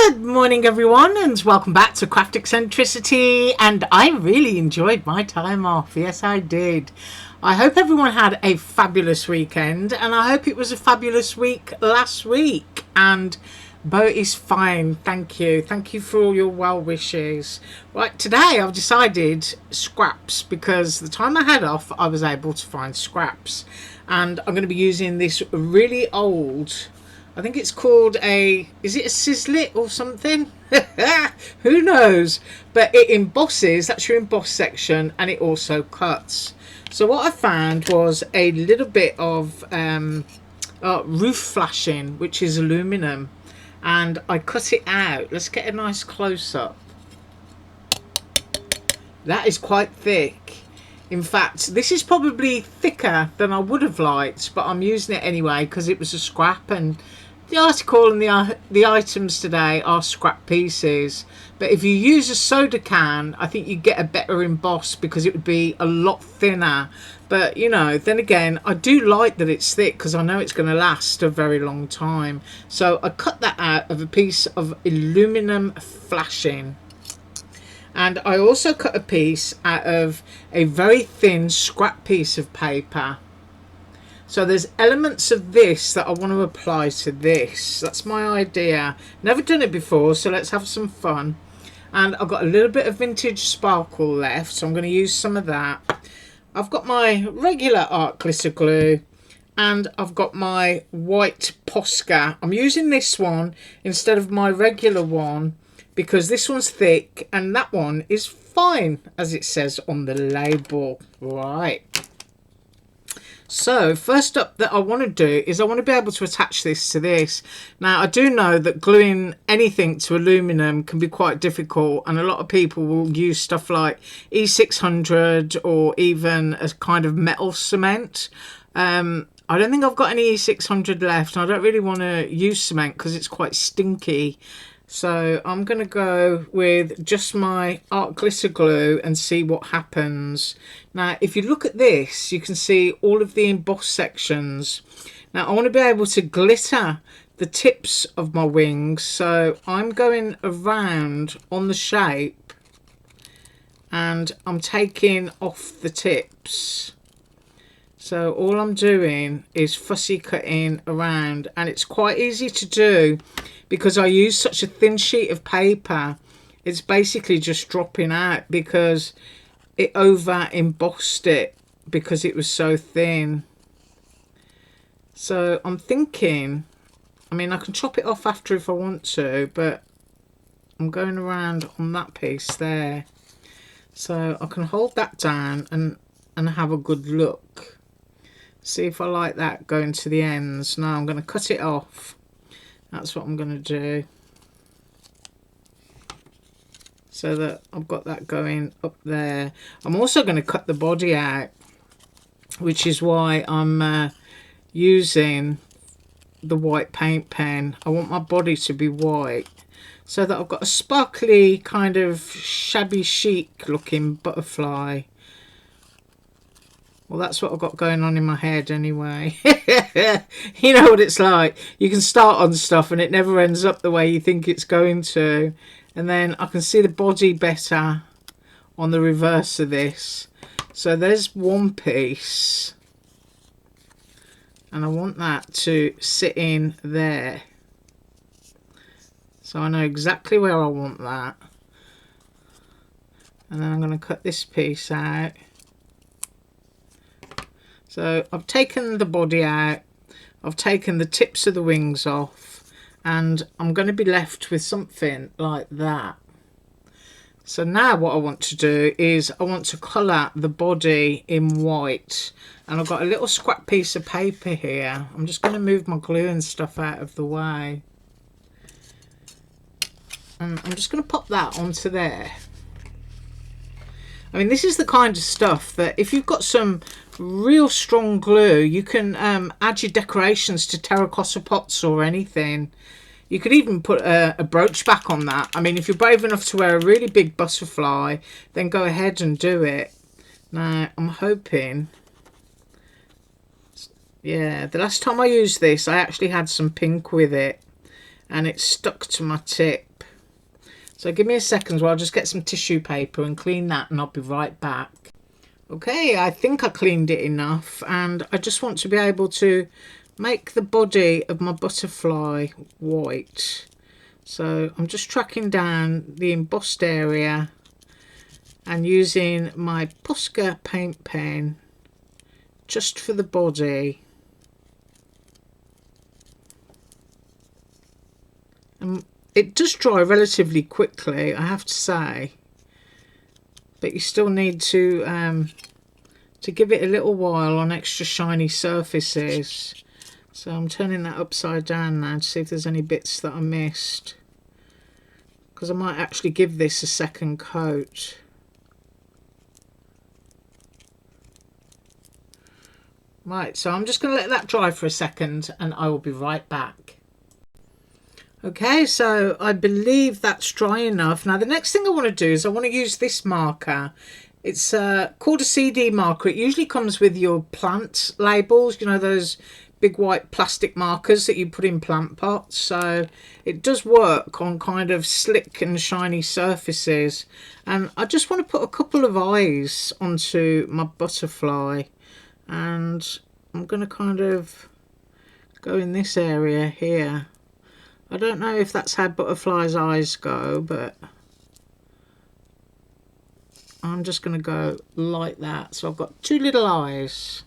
Good morning everyone and welcome back to Craft Eccentricity, and I really enjoyed my time off. Yes, I did. I hope everyone had a fabulous weekend, and I hope it was a fabulous week last week. And Bo is fine, thank you. Thank you for all your well wishes. Right, today I've decided scraps, because the time I had off I was able to find scraps, and I'm going to be using this really old, I think it's called is it a Sizzlet or something? Who knows? But it embosses, that's your emboss section, and it also cuts. So what I found was a little bit of roof flashing, which is aluminum, and I cut it out. Let's get a nice close-up. That is quite thick. In fact, this is probably thicker than I would have liked, but I'm using it anyway because it was a scrap, and the article and the items today are scrap pieces. But if you use a soda can, I think you get a better emboss because it would be a lot thinner. But, you know, then again, I do like that it's thick because I know it's going to last a very long time. So I cut that out of a piece of aluminum flashing. And I also cut a piece out of a very thin scrap piece of paper. So there's elements of this that I want to apply to this. That's my idea. Never done it before, so let's have some fun. And I've got a little bit of vintage sparkle left, so I'm going to use some of that. I've got my regular art glitter glue, and I've got my white Posca. I'm using this one instead of my regular one because this one's thick and that one is fine, as it says on the label. Right. So first up that I want to do is I want to be able to attach this to this. Now I do know that gluing anything to aluminum can be quite difficult, and a lot of people will use stuff like E600 or even a kind of metal cement. I don't think I've got any E600 left, and I don't really want to use cement because it's quite stinky. So I'm going to go with just my art glitter glue and see what happens. Now, if you look at this, you can see all of the emboss sections. Now, I want to be able to glitter the tips of my wings. So I'm going around on the shape and I'm taking off the tips. So all I'm doing is fussy cutting around, and it's quite easy to do because I use such a thin sheet of paper. It's basically just dropping out because it over embossed it because it was so thin. So I'm thinking, I mean, I can chop it off after if I want to, but I'm going around on that piece there. So I can hold that down and have a good look. See if I like that going to the ends. Now I'm going to cut it off. That's what I'm going to do. So that I've got that going up there. I'm also going to cut the body out, which is why I'm using the white paint pen. I want my body to be white so that I've got a sparkly kind of shabby chic looking butterfly. Well, that's what I've got going on in my head anyway. You know what it's like. You can start on stuff and it never ends up the way you think it's going to. And then I can see the body better on the reverse of this. So there's one piece. And I want that to sit in there. So I know exactly where I want that. And then I'm going to cut this piece out. So I've taken the body out, I've taken the tips of the wings off, and I'm going to be left with something like that. So now what I want to do is I want to colour the body in white, and I've got a little scrap piece of paper here. I'm just going to move my glue and stuff out of the way. And I'm just going to pop that onto there. I mean, this is the kind of stuff that if you've got some real strong glue, you can add your decorations to terracotta pots or anything. You could even put a brooch back on that. I mean, if you're brave enough to wear a really big butterfly, then go ahead and do it. Now, I'm hoping... Yeah, the last time I used this, I actually had some pink with it, and it stuck to my tip. So give me a second while I'll just get some tissue paper and clean that, and I'll be right back. Okay, I think I cleaned it enough, and I just want to be able to make the body of my butterfly white. So I'm just tracking down the embossed area and using my Posca paint pen just for the body. And it does dry relatively quickly, I have to say, but you still need to give it a little while on extra shiny surfaces. So I'm turning that upside down now to see if there's any bits that I missed, because I might actually give this a second coat. Right, so I'm just going to let that dry for a second and I will be right back. Okay, so I believe that's dry enough. Now the next thing I want to do is I want to use this marker. It's called a CD marker. It usually comes with your plant labels, you know, those big white plastic markers that you put in plant pots. So it does work on kind of slick and shiny surfaces. And I just want to put a couple of eyes onto my butterfly. And I'm going to kind of go in this area here. I don't know if that's how butterflies' eyes go, but I'm just going to go like that. So I've got two little eyes.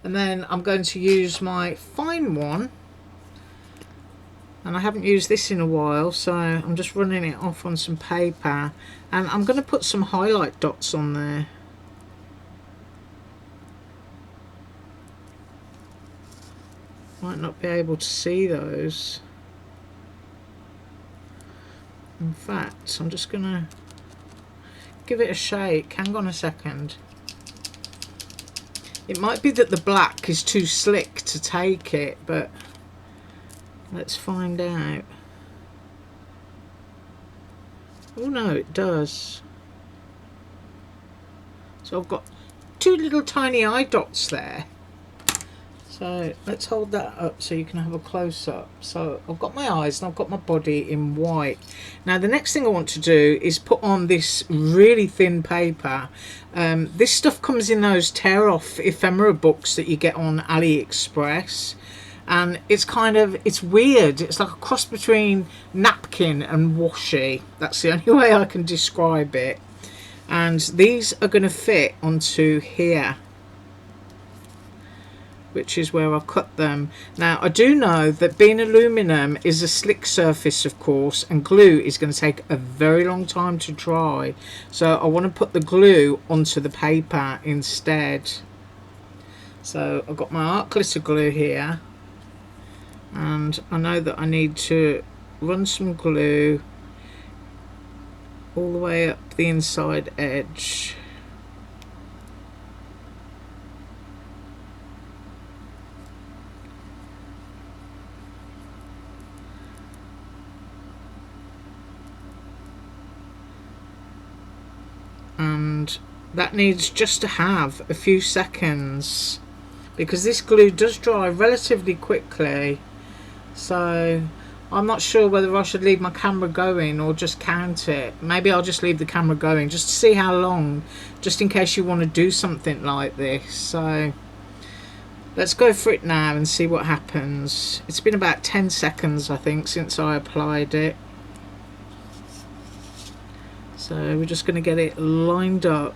And then I'm going to use my fine one. And I haven't used this in a while, so I'm just running it off on some paper. And I'm going to put some highlight dots on there. Might not be able to see those. In fact, I'm just going to give it a shake. Hang on a second. It might be that the black is too slick to take it, but let's find out. Oh no, it does. So I've got two little tiny eye dots there. So let's hold that up so you can have a close-up. So I've got my eyes and I've got my body in white. Now the next thing I want to do is put on this really thin paper. This stuff comes in those tear-off ephemera books that you get on AliExpress. And it's kind of, it's weird. It's like a cross between napkin and washi. That's the only way I can describe it. And these are going to fit onto here, which is where I've cut them. Now I do know that being aluminum is a slick surface, of course, and glue is going to take a very long time to dry, so I want to put the glue onto the paper instead. So I've got my art glitter glue here, and I know that I need to run some glue all the way up the inside edge. And that needs just to have a few seconds, because this glue does dry relatively quickly. So I'm not sure whether I should leave my camera going or just count it. Maybe I'll just leave the camera going just to see how long, just in case you want to do something like this. So let's go for it now and see what happens. It's been about 10 seconds I think since I applied it. So we're just going to get it lined up.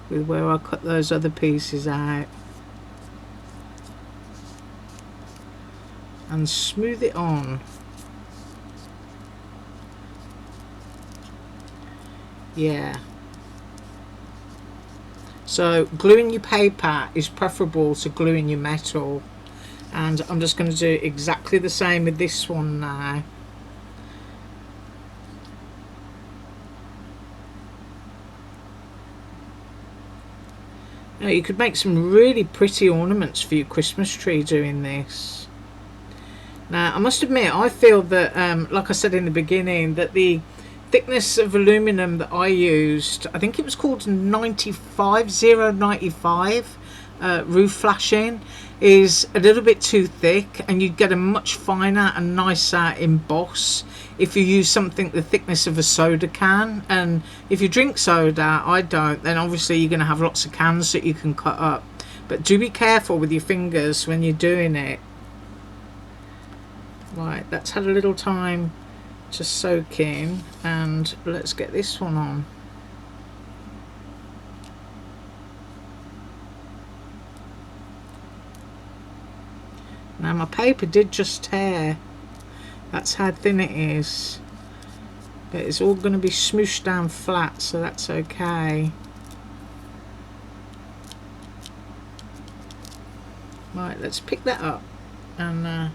With where I cut those other pieces out. And smooth it on. Yeah. So gluing your paper is preferable to gluing your metal. And I'm just going to do exactly the same with this one now. Now you could make some really pretty ornaments for your Christmas tree doing this. Now I must admit, I feel that, like I said in the beginning, that the thickness of aluminum that I used, I think it was called 095, roof flashing is a little bit too thick, and you'd get a much finer and nicer emboss if you use something the thickness of a soda can. And if you drink soda, I don't, then obviously you're going to have lots of cans that you can cut up, but do be careful with your fingers when you're doing it. Right, that's had a little time to soak in, and let's get this one on. Now my paper did just tear, that's how thin it is, but it's all going to be smooshed down flat, so that's okay. Right, let's pick that up and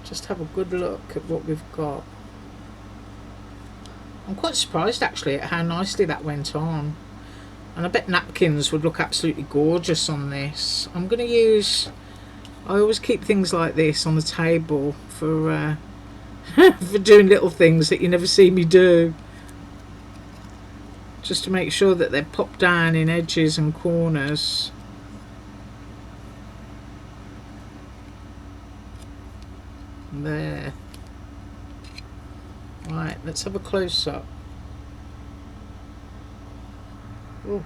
just have a good look at what we've got. I'm quite surprised actually at how nicely that went on, and I bet napkins would look absolutely gorgeous on this. I'm going to use, I always keep things like this on the table for for doing little things that you never see me do, just to make sure that they're popped down in edges and corners. There. Right, let's have a close-up. Oh,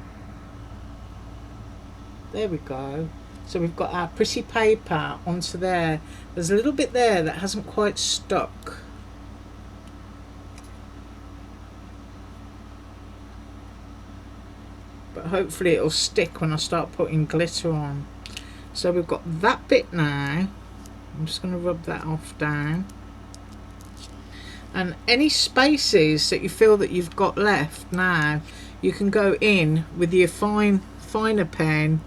there we go. So we've got our pretty paper onto there. There's a little bit there that hasn't quite stuck. But hopefully it'll stick when I start putting glitter on. So we've got that bit now. I'm just going to rub that off down. And any spaces that you feel that you've got left now, you can go in with your finer pen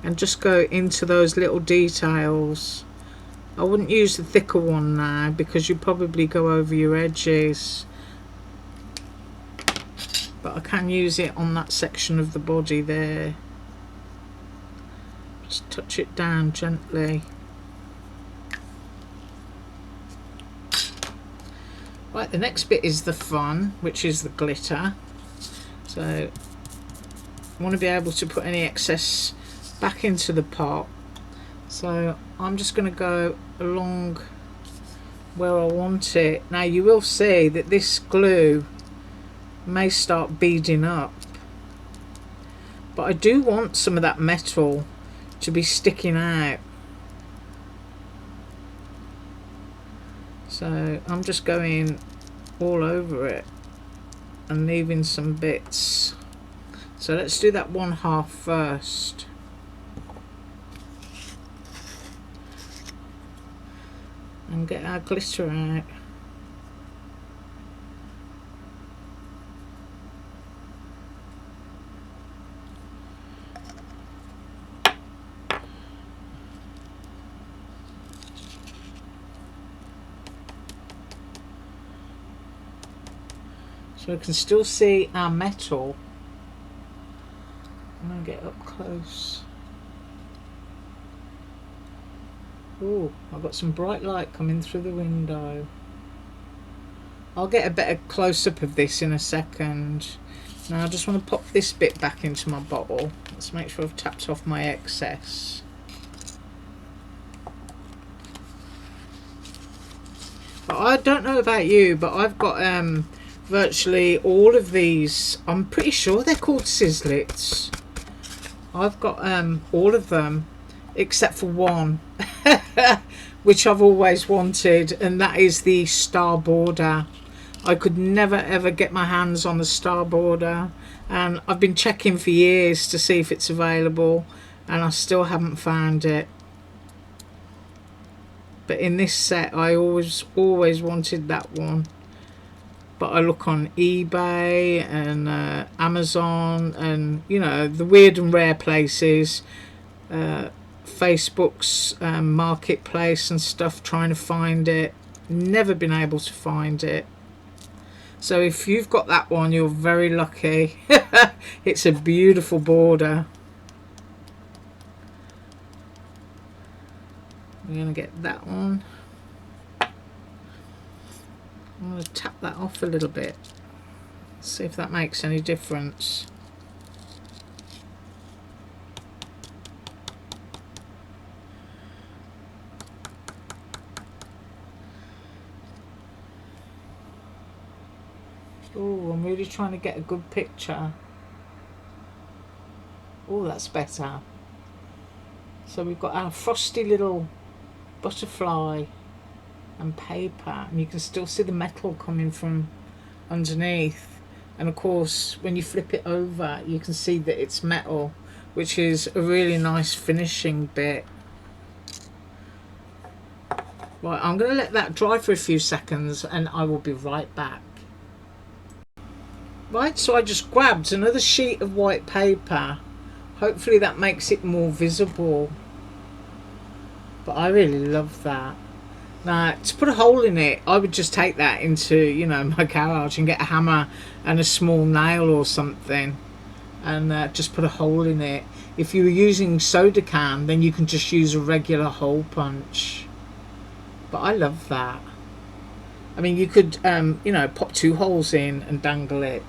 and just go into those little details. I wouldn't use the thicker one now because you probably go over your edges, but I can use it on that section of the body there. Just touch it down gently. Right, the next bit is the fun, which is the glitter. So I want to be able to put any excess back into the pot. So I'm just going to go along where I want it. Now you will see that this glue may start beading up, but I do want some of that metal to be sticking out. So I'm just going all over it and leaving some bits. So let's do that one half first. And get our glitter out. So we can still see our metal. I'm going to get up close. Oh, I've got some bright light coming through the window. I'll get a better close-up of this in a second. Now I just want to pop this bit back into my bottle. Let's make sure I've tapped off my excess. But I don't know about you, but I've got virtually all of these. I'm pretty sure they're called Sizzlits. I've got all of them except for one which I've always wanted, and that is the star border. I could never ever get my hands on the star border, and I've been checking for years to see if it's available, and I still haven't found it. But in this set I always wanted that one. But I look on eBay and Amazon and, you know, the weird and rare places, Facebook's marketplace and stuff, trying to find it. Never been able to find it. So if you've got that one, you're very lucky. It's a beautiful border. We're going to get that one. I'm going to tap that off a little bit, see if that makes any difference. Oh, I'm really trying to get a good picture. Oh, that's better. So we've got our frosty little butterfly and paper, and you can still see the metal coming from underneath. And of course, when you flip it over, you can see that it's metal, which is a really nice finishing bit. Right, I'm going to let that dry for a few seconds and I will be right back. Right, so I just grabbed another sheet of white paper. Hopefully that makes it more visible. But I really love that. Now, to put a hole in it, I would just take that into, you know, my garage and get a hammer and a small nail or something and just put a hole in it. If you were using soda can, then you can just use a regular hole punch. But I love that. I mean, you could, you know, pop 2 holes in and dangle it.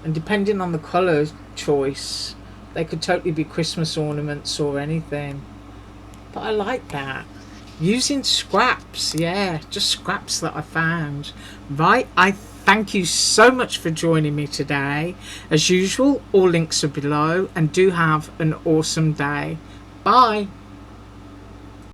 And depending on the colour choice, they could totally be Christmas ornaments or anything. But I like that. Using scraps, yeah, just scraps that I found. Right, I thank you so much for joining me today. As usual, all links are below, and do have an awesome day. Bye.